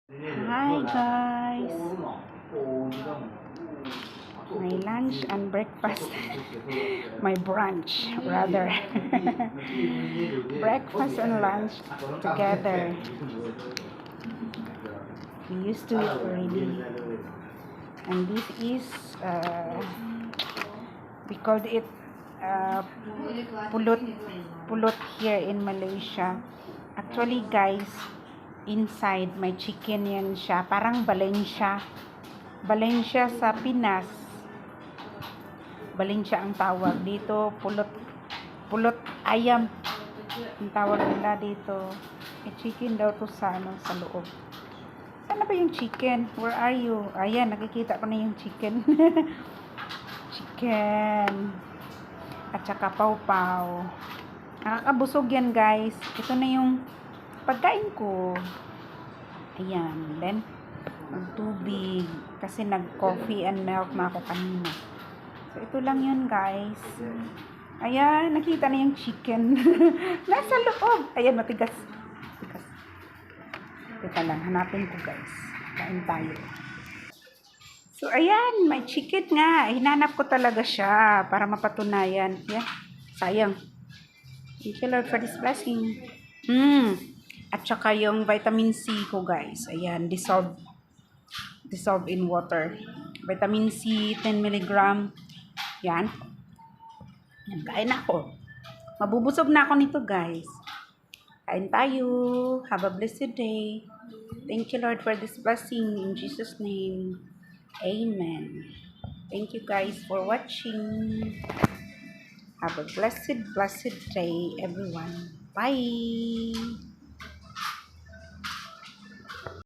Hi guys! My lunch and breakfast. My brunch rather. Breakfast and lunch together. We used to it already. And this is we called it pulot here in Malaysia. Actually guys, inside may chicken yan siya, parang Valencia sa Pinas. Valencia ang tawag dito, pulot ayam ang tawag nila dito. May chicken daw to sa loob. Sana ba yung chicken? Where are you? Ayan, nakikita ko na yung chicken. Chicken at saka pawpaw. Nakakabusog yan guys. Ito na yung pagkain ko. Ayan. Then magtubig kasi nag-coffee and milk na ako kanina. So ito lang yun guys. Ayan, nakita na yung chicken. Nasa loob. Ayan, matigas. Teka lang, hanapin ko guys. Kain tayo. So ayan, may chicken nga. Hinanap ko talaga siya para mapatunayan. Yeah, sayang. Thank you Lord for this blessing. At saka yung vitamin C ko guys. Ayan, dissolve in water. Vitamin C, 10 mg. Yan. Yan, kain ako. Mabubusog na ako nito guys. Kain tayo. Have a blessed day. Thank you Lord for this blessing. In Jesus' name. Amen. Thank you guys for watching. Have a blessed day everyone. Bye.